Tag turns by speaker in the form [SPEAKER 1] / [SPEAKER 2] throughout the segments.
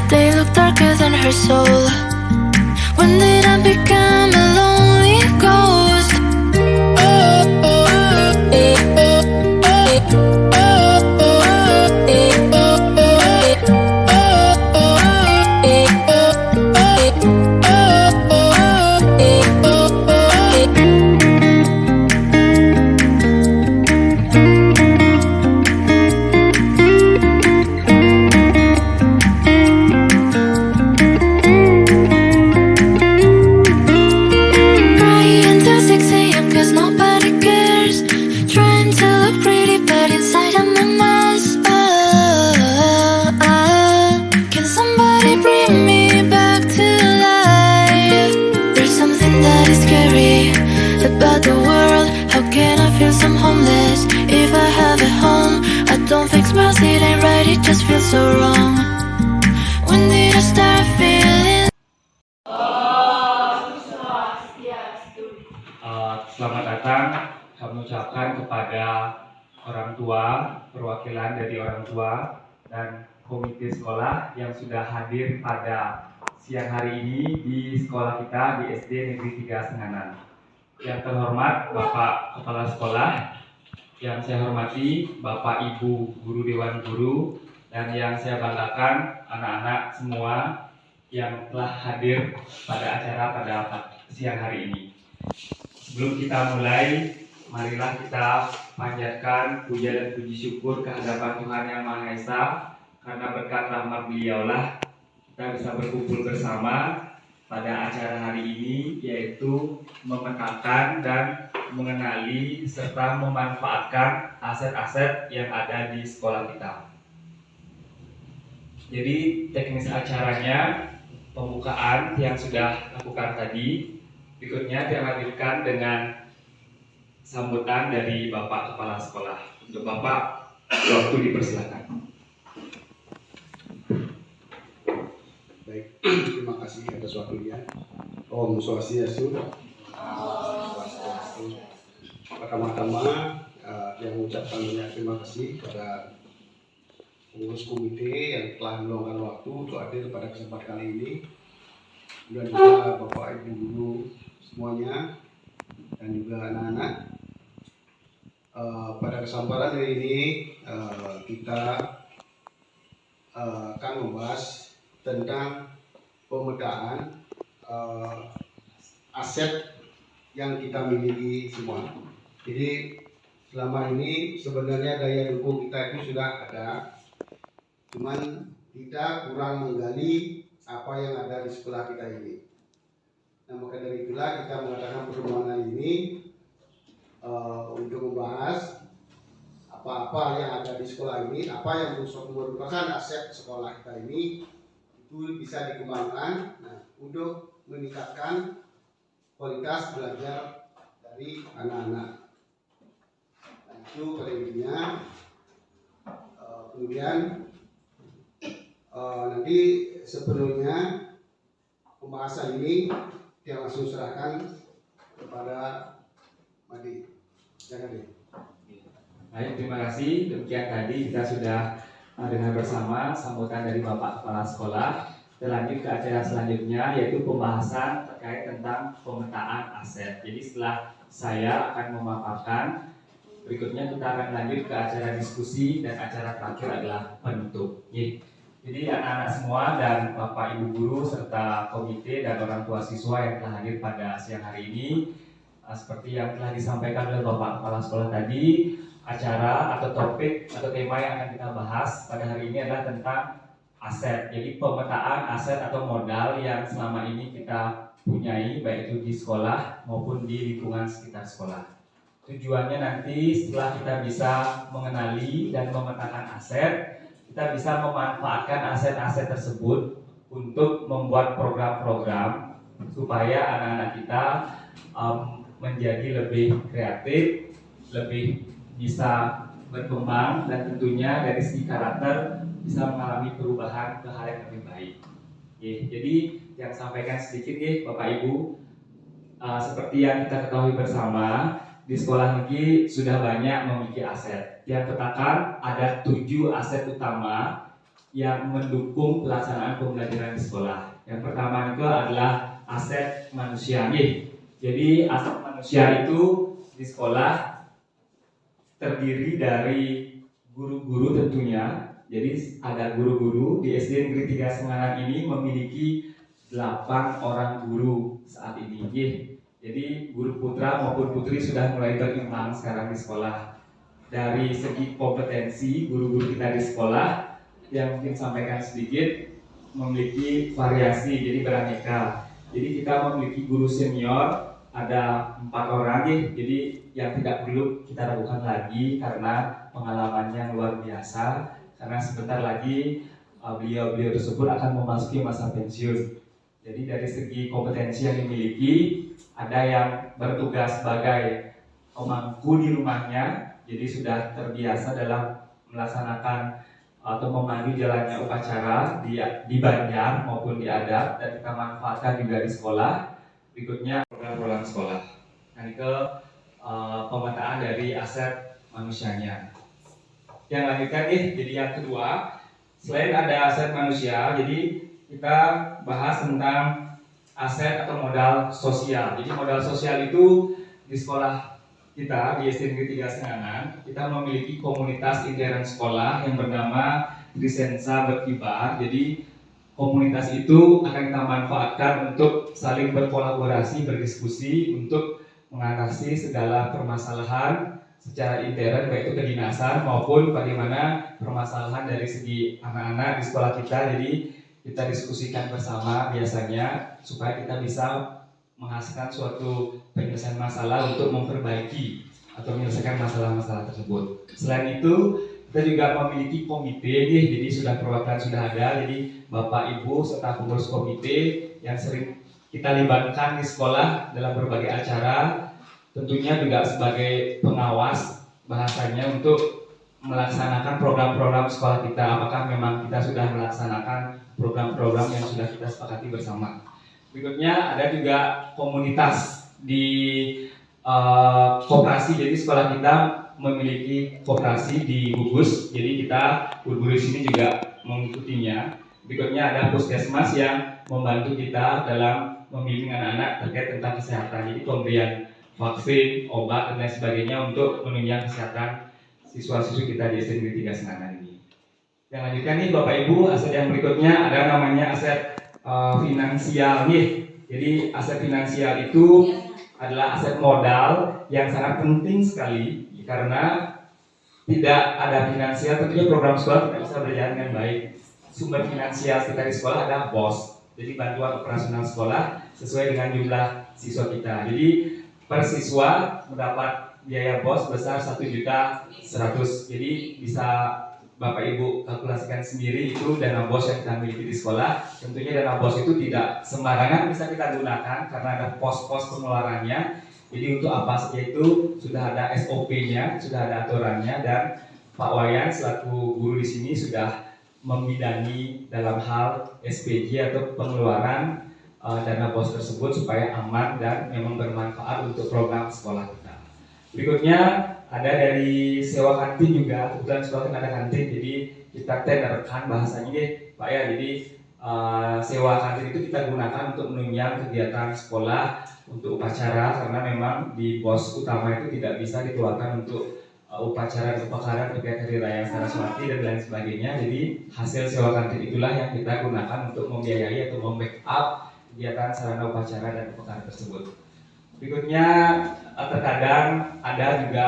[SPEAKER 1] They look darker than her soul. When did I become a lonely ghost? About the world, how can I feel so homeless? If I have a home, I don't fix smiles, it ain't right, it just feels so wrong. When did I start feeling?
[SPEAKER 2] Selamat datang kami ucapkan kepada orang tua, perwakilan dari orang tua dan komite sekolah yang sudah hadir pada siang hari ini di sekolah kita di SD Negeri 3 Senganan. Yang terhormat Bapak Kepala Sekolah, yang saya hormati Bapak Ibu Guru Dewan Guru, dan yang saya banggakan anak-anak semua yang telah hadir pada acara pada siang hari ini. Sebelum kita mulai, marilah kita panjatkan puja dan puji syukur kehadapan Tuhan Yang Maha Esa, karena berkat rahmat Beliaulah kita bisa berkumpul bersama pada acara hari ini, yaitu memetakan dan mengenali serta memanfaatkan aset-aset yang ada di sekolah kita. Jadi teknis acaranya, pembukaan yang sudah lakukan tadi, berikutnya dilanjutkan dengan sambutan dari Bapak Kepala Sekolah. Untuk Bapak, waktu dipersilakan.
[SPEAKER 3] Baik, terima kasih atas waktunya. Om Swastiastu. Pertama-tama yang mengucapkan banyak terima kasih kepada pengurus komite yang telah meluangkan waktu untuk hadir pada kesempatan kali ini, dan juga Bapak Ibu Guru semuanya dan juga anak-anak. Pada kesempatan hari ini kita akan membahas tentang pemetaan aset yang kita miliki semua. Jadi selama ini sebenarnya daya dukung kita itu sudah ada, cuman kita kurang menggali apa yang ada di sekolah kita ini. Nah, maka dari itulah kita mengadakan pertemuan ini untuk membahas apa-apa yang ada di sekolah ini, apa yang merupakan aset sekolah kita ini, itu bisa dikembangkan untuk meningkatkan kualitas belajar dari anak-anak. Nah, itu pada intinya. Kemudian nanti sepenuhnya pembahasan ini yang langsung serahkan kepada Madi. Jangan deh.
[SPEAKER 2] Baik, terima kasih. Demikian tadi kita sudah dengar bersama sambutan dari Bapak Kepala Sekolah. Kita lanjut ke acara selanjutnya, yaitu pembahasan terkait tentang pemetaan aset. Jadi setelah saya akan memaparkan, berikutnya kita akan lanjut ke acara diskusi, dan acara terakhir adalah penutup. Jadi anak-anak semua dan Bapak Ibu Guru serta komite dan orang tua siswa yang telah hadir pada siang hari ini, seperti yang telah disampaikan oleh Bapak Kepala Sekolah tadi, acara atau topik atau tema yang akan kita bahas pada hari ini adalah tentang aset. Jadi pemetaan aset atau modal yang selama ini kita punyai, baik itu di sekolah maupun di lingkungan sekitar sekolah. Tujuannya nanti setelah kita bisa mengenali dan memetakan aset, kita bisa memanfaatkan aset-aset tersebut untuk membuat program-program supaya anak-anak kita menjadi lebih kreatif, lebih bisa berkembang, dan tentunya dari segi karakter bisa mengalami perubahan ke hal yang lebih baik. Jadi yang sampaikan sedikit Bapak Ibu, seperti yang kita ketahui bersama, di sekolah negeri sudah banyak memiliki aset. Yang katakan ada 7 aset utama yang mendukung pelaksanaan pembelajaran di sekolah. Yang pertama itu adalah aset manusia. Jadi aset manusia itu di sekolah terdiri dari guru-guru tentunya. Jadi ada guru-guru di SD Negeri 3 Senganan ini memiliki 8 orang guru saat ini. Jadi guru putra maupun putri sudah mulai berimbang sekarang di sekolah. Dari segi kompetensi guru-guru kita di sekolah yang mungkin sampaikan sedikit memiliki variasi, jadi beraneka. Jadi kita memiliki guru senior ada 4 orang jadi yang tidak perlu kita ragukan lagi karena pengalamannya luar biasa. Karena sebentar lagi beliau-beliau tersebut akan memasuki masa pensiun. Jadi dari segi kompetensi yang dimiliki, ada yang bertugas sebagai pemangku di rumahnya, jadi sudah terbiasa dalam melaksanakan atau memandu jalannya upacara di Banjar maupun di adat, dan kita manfaatkan juga di sekolah. Berikutnya program-program sekolah. Nah, ke pemetaan dari aset manusianya. Yang lanjutkan jadi yang kedua, selain ada aset manusia, jadi kita bahas tentang aset atau modal sosial. Jadi modal sosial itu di sekolah kita di SD Negeri 3 Senganan, kita memiliki komunitas intern sekolah yang bernama Trisensa Berkibar. Jadi komunitas itu akan kita manfaatkan untuk saling berkolaborasi, berdiskusi untuk mengatasi segala permasalahan secara intern, baik itu kedinasan maupun bagaimana permasalahan dari segi anak-anak di sekolah kita. Jadi kita diskusikan bersama biasanya supaya kita bisa menghasilkan suatu penyelesaian masalah untuk memperbaiki atau menyelesaikan masalah-masalah tersebut. Selain itu, kita juga memiliki komite, jadi sudah perwakilan sudah ada, jadi Bapak Ibu serta pengurus komite yang sering kita libatkan di sekolah dalam berbagai acara, tentunya juga sebagai pengawas bahasanya untuk melaksanakan program-program sekolah kita. Apakah memang kita sudah melaksanakan program-program yang sudah kita sepakati bersama. Berikutnya ada juga komunitas di koperasi. Jadi sekolah kita memiliki koperasi di gugus. Jadi kita guru-guru di sini juga mengikutinya. Berikutnya ada puskesmas yang membantu kita dalam membimbing anak-anak terkait tentang kesehatan. Jadi pemberian vaksin, obat dan lain sebagainya untuk menunjang kesehatan siswa-siswi kita di SD Negeri 3 Senganan ini. Yang lanjutkan nih Bapak Ibu, aset yang berikutnya ada namanya aset finansial nih. Jadi aset finansial itu adalah aset modal yang sangat penting sekali karena tidak ada finansial tentunya program sekolah tidak bisa berjalan dengan baik. Sumber finansial kita di sekolah adalah BOS, jadi bantuan operasional sekolah sesuai dengan jumlah siswa kita. Jadi per siswa mendapat biaya BOS besar 1.100.000. Jadi bisa Bapak Ibu kalkulasikan sendiri itu dana BOS yang kita miliki di sekolah. Tentunya dana BOS itu tidak sembarangan bisa kita gunakan karena ada pos-pos pengeluarannya. Jadi untuk apa saja itu sudah ada SOP-nya, sudah ada aturannya, dan Pak Wayan selaku guru di sini sudah membidangi dalam hal SPJ atau pengeluaran dana BOS tersebut supaya aman dan memang bermanfaat untuk program sekolah kita. Berikutnya ada dari sewa kantin juga, kebetulan sekolah kita ada kantin, jadi kita tenerkan bahasanya deh Pak ya. Jadi sewa kantin itu kita gunakan untuk menunjang kegiatan sekolah untuk upacara, karena memang di BOS utama itu tidak bisa dikeluarkan untuk upacara terkait Hari Raya Saraswati dan lain sebagainya. Jadi hasil sewa kantin itulah yang kita gunakan untuk membiayai atau membackup kegiatan sarana upacara dan upacara tersebut. Berikutnya terkadang ada juga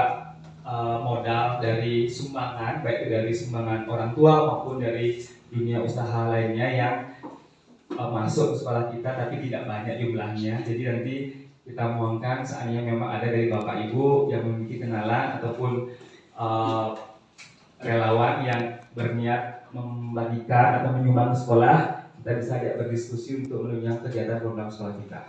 [SPEAKER 2] modal dari sumbangan, baik dari sumbangan orang tua maupun dari dunia usaha lainnya yang masuk ke sekolah kita tapi tidak banyak jumlahnya. Jadi nanti kita mohonkan seandainya memang ada dari Bapak Ibu yang memiliki kenalan ataupun relawan yang berniat membagikan atau menyumbang ke sekolah, kita bisa berdiskusi untuk menunjang kegiatan program sekolah kita.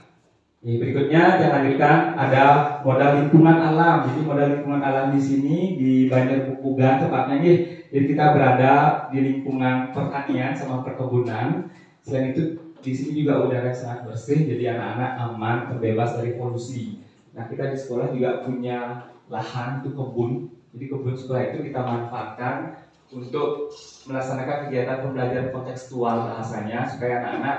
[SPEAKER 2] Berikutnya yang lanjutkan ada modal lingkungan alam. Jadi modal lingkungan alam di sini di Banjar Bukugan tepatnya nih. Jadi kita berada di lingkungan pertanian sama perkebunan. Selain itu di sini juga udara sangat bersih, jadi anak-anak aman, terbebas dari polusi. Nah kita di sekolah juga punya lahan itu kebun. Jadi kebun sekolah itu kita manfaatkan untuk melaksanakan kegiatan pembelajaran kontekstual bahasanya supaya anak-anak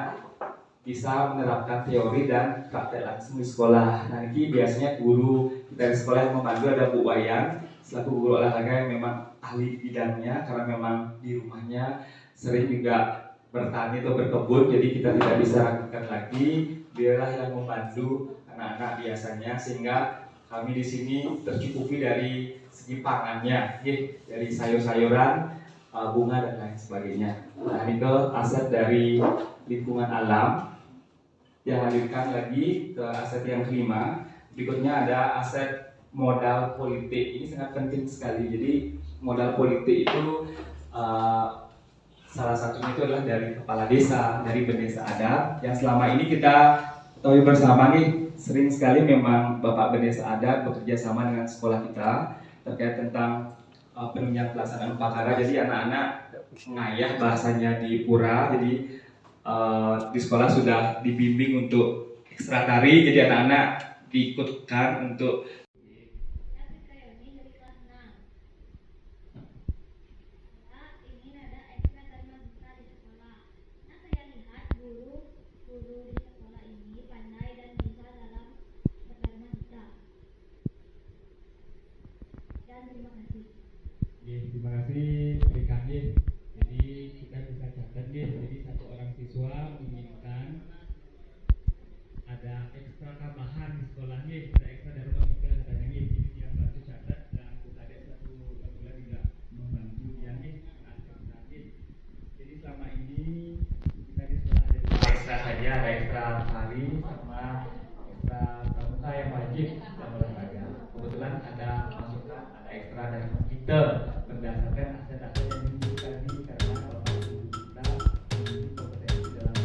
[SPEAKER 2] bisa menerapkan teori dan praktek langsung di sekolah. Nah, ini biasanya guru dari sekolah yang memandu ada Bu Wayan selaku guru olahraga yang memang ahli bidangnya karena memang di rumahnya sering juga bertani atau berkebun, jadi kita tidak bisa ragukan lagi, biarlah yang membantu anak-anak biasanya sehingga kami di sini tercukupi dari segi pangannya, dari sayur-sayuran, bunga dan lain sebagainya. Nah, itu aset dari lingkungan alam. Yang hadirkan lagi ke aset yang kelima. Berikutnya ada aset modal politik. Ini sangat penting sekali. Jadi modal politik itu salah satunya itu adalah dari kepala desa, dari bendesa adat yang selama ini kita ketahui bersama nih, sering sekali memang Bapak Bendesa Adat bekerja sama dengan sekolah kita terkait tentang penunjang pelaksanaan upacara. Jadi anak-anak ngayah bahasanya di pura, jadi di sekolah sudah dibimbing untuk ekstra tari, jadi anak-anak diikutkan untuk
[SPEAKER 4] terima kasih berikan nih. Jadi kita bisa catat nih. Jadi satu orang siswa menginginkan ada ekstra tambahan di sekolah nih, ada ekstra dari rumah kita katanya nih. Jadi dia bantu catat dan tadi satu lagi juga membantu dia nih. Jadi selama ini kita di sekolah ada
[SPEAKER 2] ekstra saja, ada ekstra tari sama ekstra pramuka yang wajib dalam olahraga. Kebetulan ada masukan, ada ekstra dari kita berdasarkan aset-aset yang dibutuhkan ini karena Bapak Ibu kita memiliki kompetensi dalam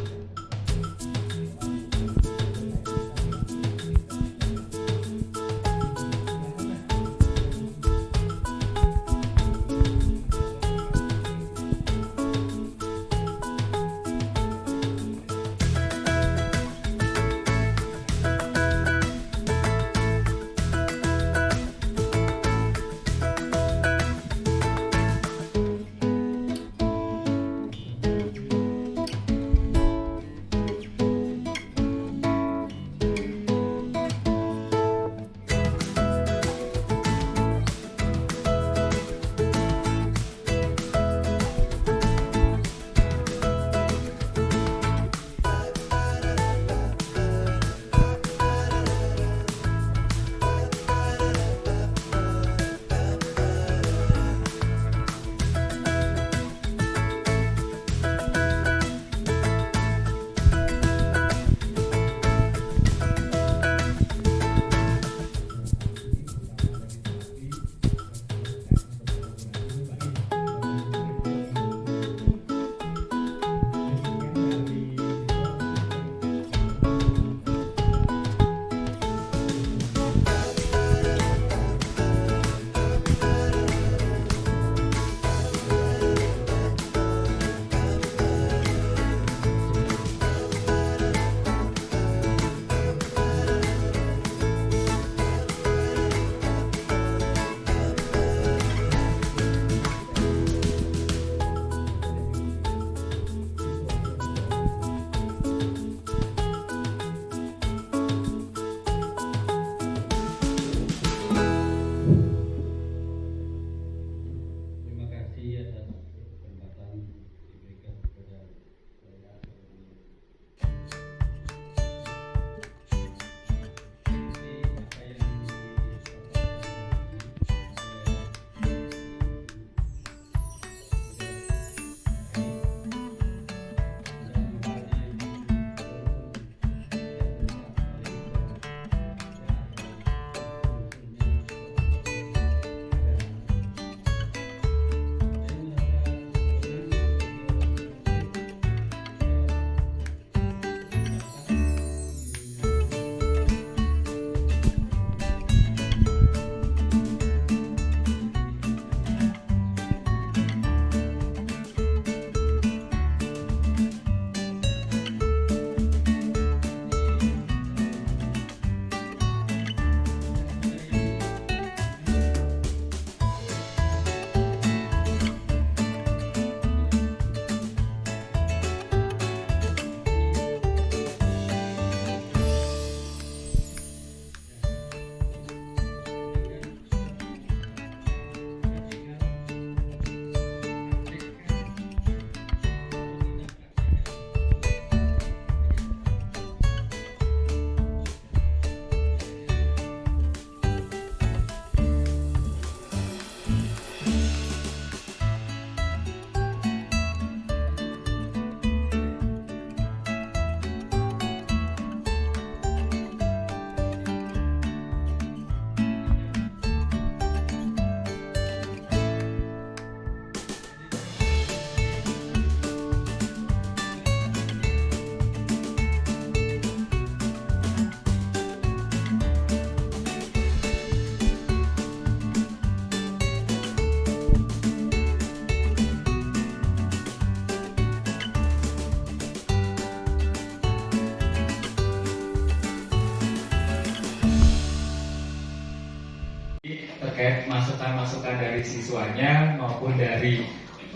[SPEAKER 2] masukan-masukan dari siswanya maupun dari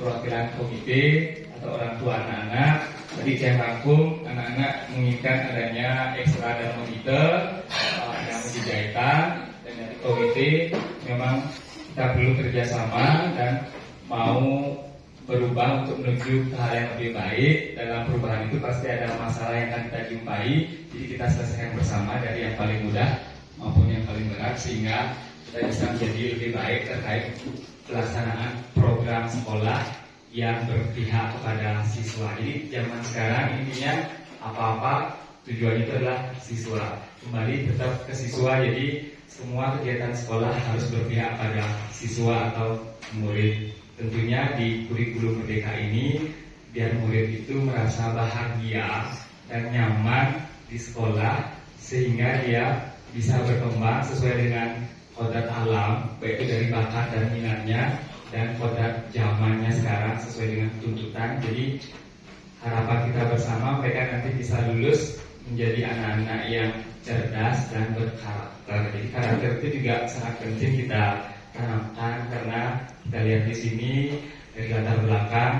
[SPEAKER 2] perwakilan komite atau orang tua anak-anak. Tadi saya rangkum, anak-anak menginginkan adanya ekstra dan monitor, ada jahitan, dan dari komite memang kita perlu kerjasama dan mau berubah untuk menuju ke hal yang lebih baik. Dalam perubahan itu pasti ada masalah yang akan kita jumpai, jadi kita selesaikan bersama dari yang paling mudah maupun yang paling berat, sehingga kita bisa menjadi lebih baik terkait pelaksanaan program sekolah yang berpihak kepada siswa. Jadi zaman sekarang intinya apa-apa tujuannya itu adalah siswa, kembali tetap ke siswa. Jadi semua kegiatan sekolah harus berpihak pada siswa atau murid. Tentunya di kurikulum Merdeka ini biar murid itu merasa bahagia dan nyaman di sekolah, sehingga dia bisa berkembang sesuai dengan kodrat alam, baik itu dari bakat dan minatnya, dan kodrat zamannya sekarang sesuai dengan tuntutan. Jadi harapan kita bersama mereka nanti bisa lulus menjadi anak-anak yang cerdas dan berkarakter. Jadi karakter itu juga sangat penting kita tanamkan, karena kita lihat di sini dari latar belakang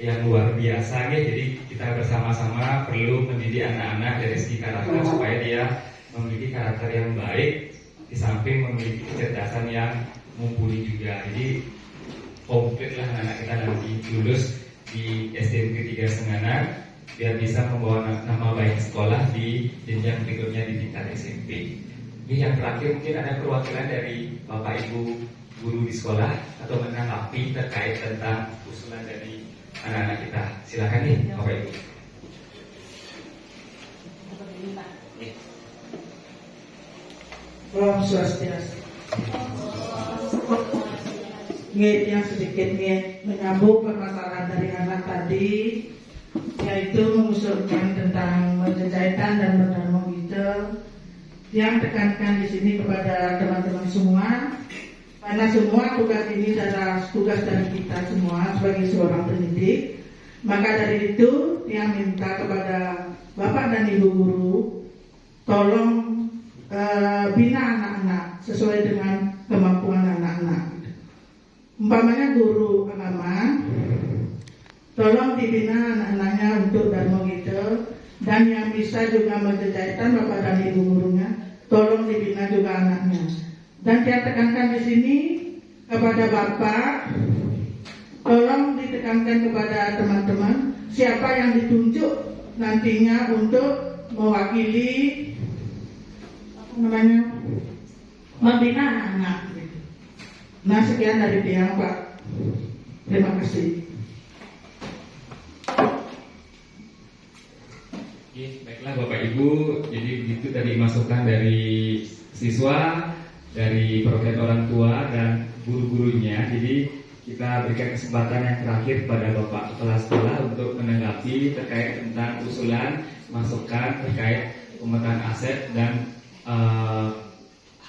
[SPEAKER 2] yang luar biasa ya. Jadi kita bersama-sama perlu mendidik anak-anak dari segi karakter supaya dia memiliki karakter yang baik, di samping memiliki kecerdasan yang mumpuni juga. Jadi komplitlah anak kita nanti lulus di SMP 3 Senganan biar bisa membawa nama baik sekolah di jenjang berikutnya di tingkat SMP. Ini yang terakhir, mungkin ada perwakilan dari Bapak Ibu guru di sekolah atau menanggapi terkait tentang usulan dari anak-anak kita. Silakan nih Bapak Ibu.
[SPEAKER 5] Om Swastiastu. Yang sedikit menyambung permasalahan dari anak tadi, yaitu mengusulkan tentang menjahitan dan mendarmogito. Yang tekankan di sini kepada teman-teman semua, karena semua tugas ini adalah tugas dari kita semua sebagai seorang pendidik. Maka dari itu, yang minta kepada Bapak dan Ibu guru, tolong bina anak-anak sesuai dengan kemampuan anak-anak. Umpamanya guru agama, tolong dibina anak-anaknya untuk darmogito, dan yang bisa juga menjahitan Bapak dan Ibu gurunya, tolong dibina juga anaknya. Dan saya tekankan di sini kepada Bapak, tolong ditekankan kepada teman-teman siapa yang ditunjuk nantinya untuk mewakili membina anak-anak. Nah, sekian dari dia, Pak. Terima kasih.
[SPEAKER 2] Baiklah Bapak Ibu, jadi begitu tadi masukan dari siswa, dari perwakilan orang tua dan guru-gurunya. Jadi kita berikan kesempatan yang terakhir kepada Bapak Kepala Sekolah untuk menanggapi terkait tentang usulan, masukan terkait pemetaan aset dan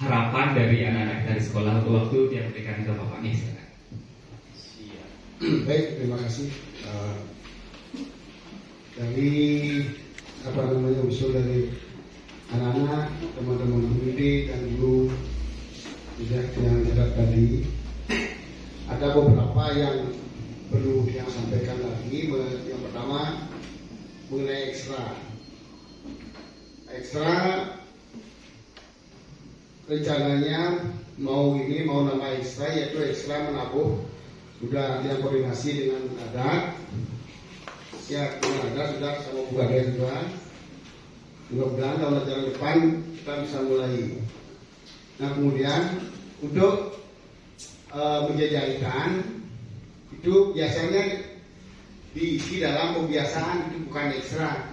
[SPEAKER 2] harapan dari anak-anak kita di sekolah. Untuk waktu yang berikan ke Bapak nih.
[SPEAKER 3] Baik, terima kasih. Dari usul dari anak-anak, teman-teman pendidik dan guru yang ada tadi, ada beberapa yang perlu yang sampaikan lagi. Yang pertama mengenai ekstra rencananya mau nama ekstra, yaitu ekstra menabuh. Sudah yang koordinasi dengan adat, ya dengan adat sudah sama Bu Gade juga. Mudah-mudahan tahun ajaran depan kita bisa mulai. Nah, kemudian untuk menjajahitan itu biasanya diisi dalam pembiasaan, itu bukan ekstra.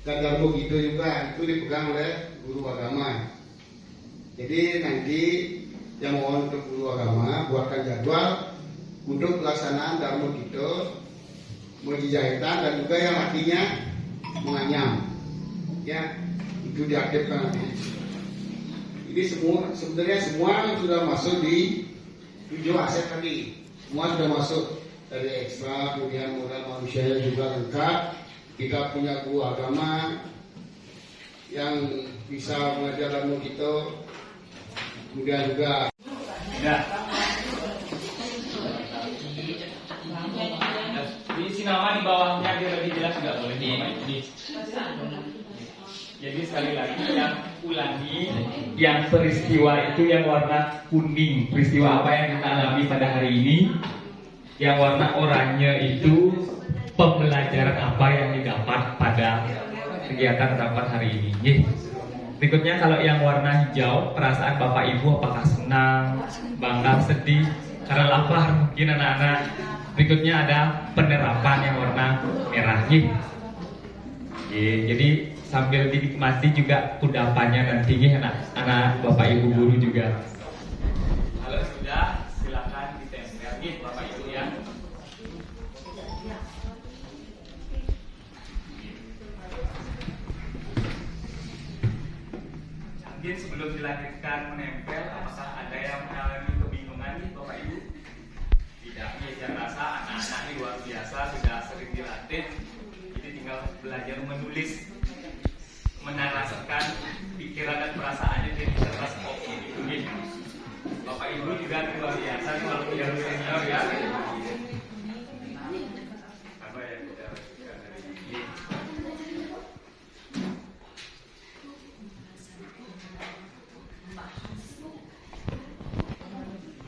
[SPEAKER 3] Dan dalam begitu juga itu dipegang oleh guru agama. Jadi nanti yang mohon untuk guru agama buatkan jadwal untuk pelaksanaan Darmo Gito, menjahitan dan juga yang lakinya menganyam. Ya, itu diaktifkan nanti. Ini sebenarnya semua sudah masuk di 7 aset tadi. Semua sudah masuk dari ekstra, kemudian modal manusia juga lengkap. Kita punya guru agama yang bisa mengajar Darmo Gito. Kemudian juga
[SPEAKER 2] Sudah. Diisi nama di bawahnya biar lebih jelas juga boleh nih. Jadi sekali lagi yang ulangi, yang peristiwa itu yang warna kuning, peristiwa apa yang kita alami pada hari ini. Yang warna oranye itu pembelajaran apa yang didapat pada kegiatan rapat hari ini. Berikutnya kalau yang warna hijau, perasaan Bapak Ibu apakah senang, bangga, sedih, karena lapar mungkin anak-anak. Berikutnya ada penerapan yang warna merah. Jadi sambil dinikmati juga kudapannya nanti anak Bapak Ibu guru juga. Kalau sudah silakan ditempel Bapak Ibu ya. Mungkin sebelum dilanjutkan menempel, apakah ada yang mengalami kebingungan nih Bapak Ibu? Tidak, saya rasa anak-anak ini luar biasa, sudah sering dilatih. Jadi tinggal belajar menulis, menarasikan pikiran dan perasaannya jadi cerdas kopi itu nih. Bapak Ibu juga luar biasa kalau punya senior ya. Apa yang kita lakukan hari ini?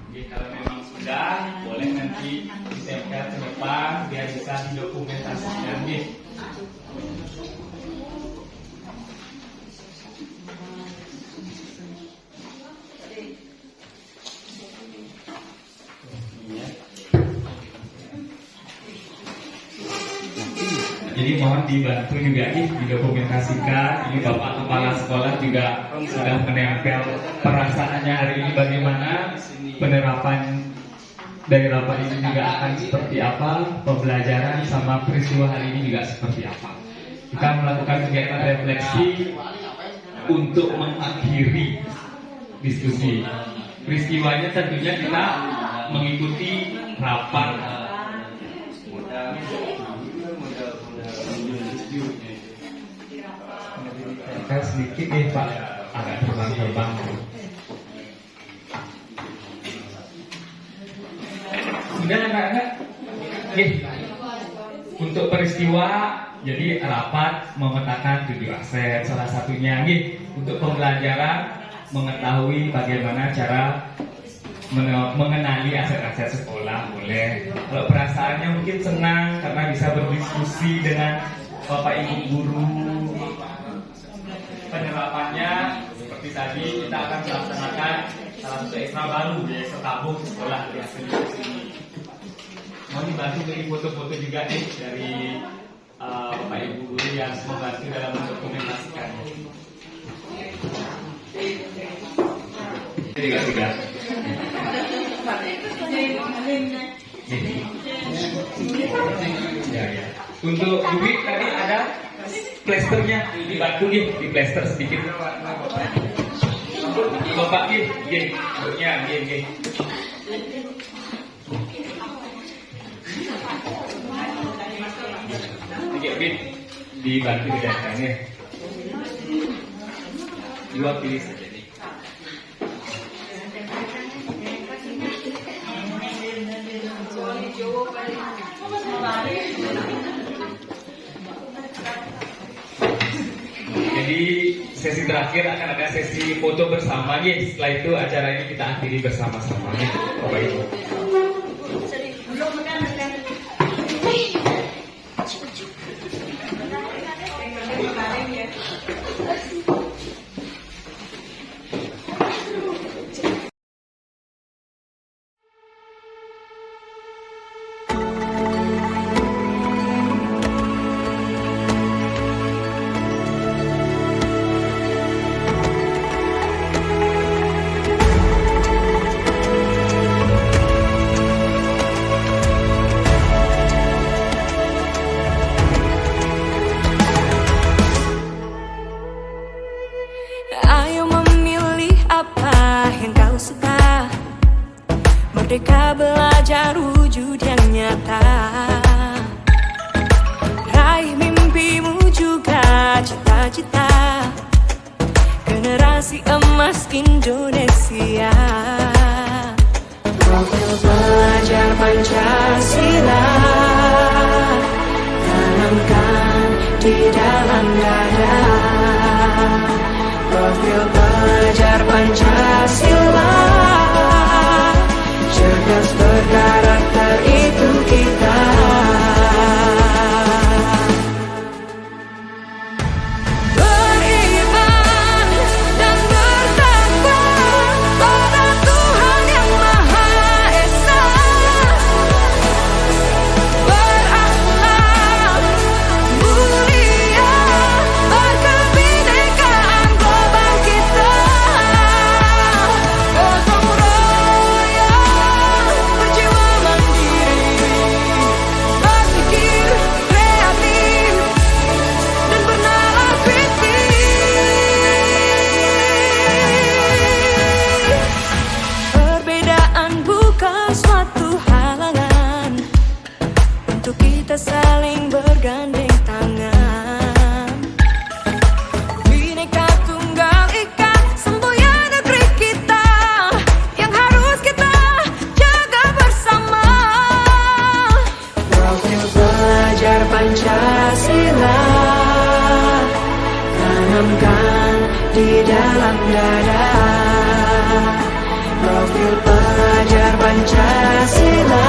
[SPEAKER 2] Oke, kalau memang sudah, boleh nanti ditempel ke depan biar bisa didokumentasikan nih. Jadi mohon dibantu juga nih didokumentasikan. Ini Bapak Kepala Sekolah juga sudah menempel perasaannya hari ini bagaimana, penerapan dari rapat ini juga akan seperti apa, pembelajaran sama peristiwa hari ini juga seperti apa. Kita melakukan kegiatan refleksi untuk mengakhiri diskusi. Peristiwanya tentunya kita mengikuti rapat. Kita sedikit nih Pak, agak terbang-terbang. Sudah anak-anak? Untuk peristiwa, jadi rapat memetakan tujuh aset. Salah satunya untuk pembelajaran mengetahui bagaimana cara mengenali aset-aset sekolah. Boleh. Kalau perasaannya mungkin senang karena bisa berdiskusi dengan Bapak Ibu guru. Penerapannya seperti tadi kita akan melaksanakan salah satu ekstra baru di setabung sekolah di sini. Mau dibantu beri foto-foto juga nih dari Bapak Ibu guru yang membantu dalam mendokumentasikannya. Juga sudah. Ya. Untuk duit tadi ada plasternya, dibantu nih, di plaster sedikit. Bapak nih, ya, dibantu datanya. Dua pilih saja nih. Jadi sesi terakhir akan ada sesi foto bersama nih. Setelah itu acara ini kita akhiri bersama-sama nih, Bapak Ibu.
[SPEAKER 6] Merdeka belajar wujud yang nyata. Raih mimpimu juga cita-cita. Generasi emas Indonesia. Pancasila, tanamkan di dalam dada. Profil pelajar Pancasila, cerdas berkarakter itu kita. Beriman dan bertakwa pada Tuhan yang Maha Esa, berakhlak mulia, berkebinekaan global kita. Gotong royong, berjiwa mandiri, berpikir kreatif dan bernalar kritis. Perbedaan bukan suatu halangan untuk kita saling bergandeng tangan. Bhinneka Tunggal Ika, semboyan negeri kita yang harus kita jaga bersama. Profil pelajar Pancasila, tanamkan di dalam dada. Profil pelajar Pancasila,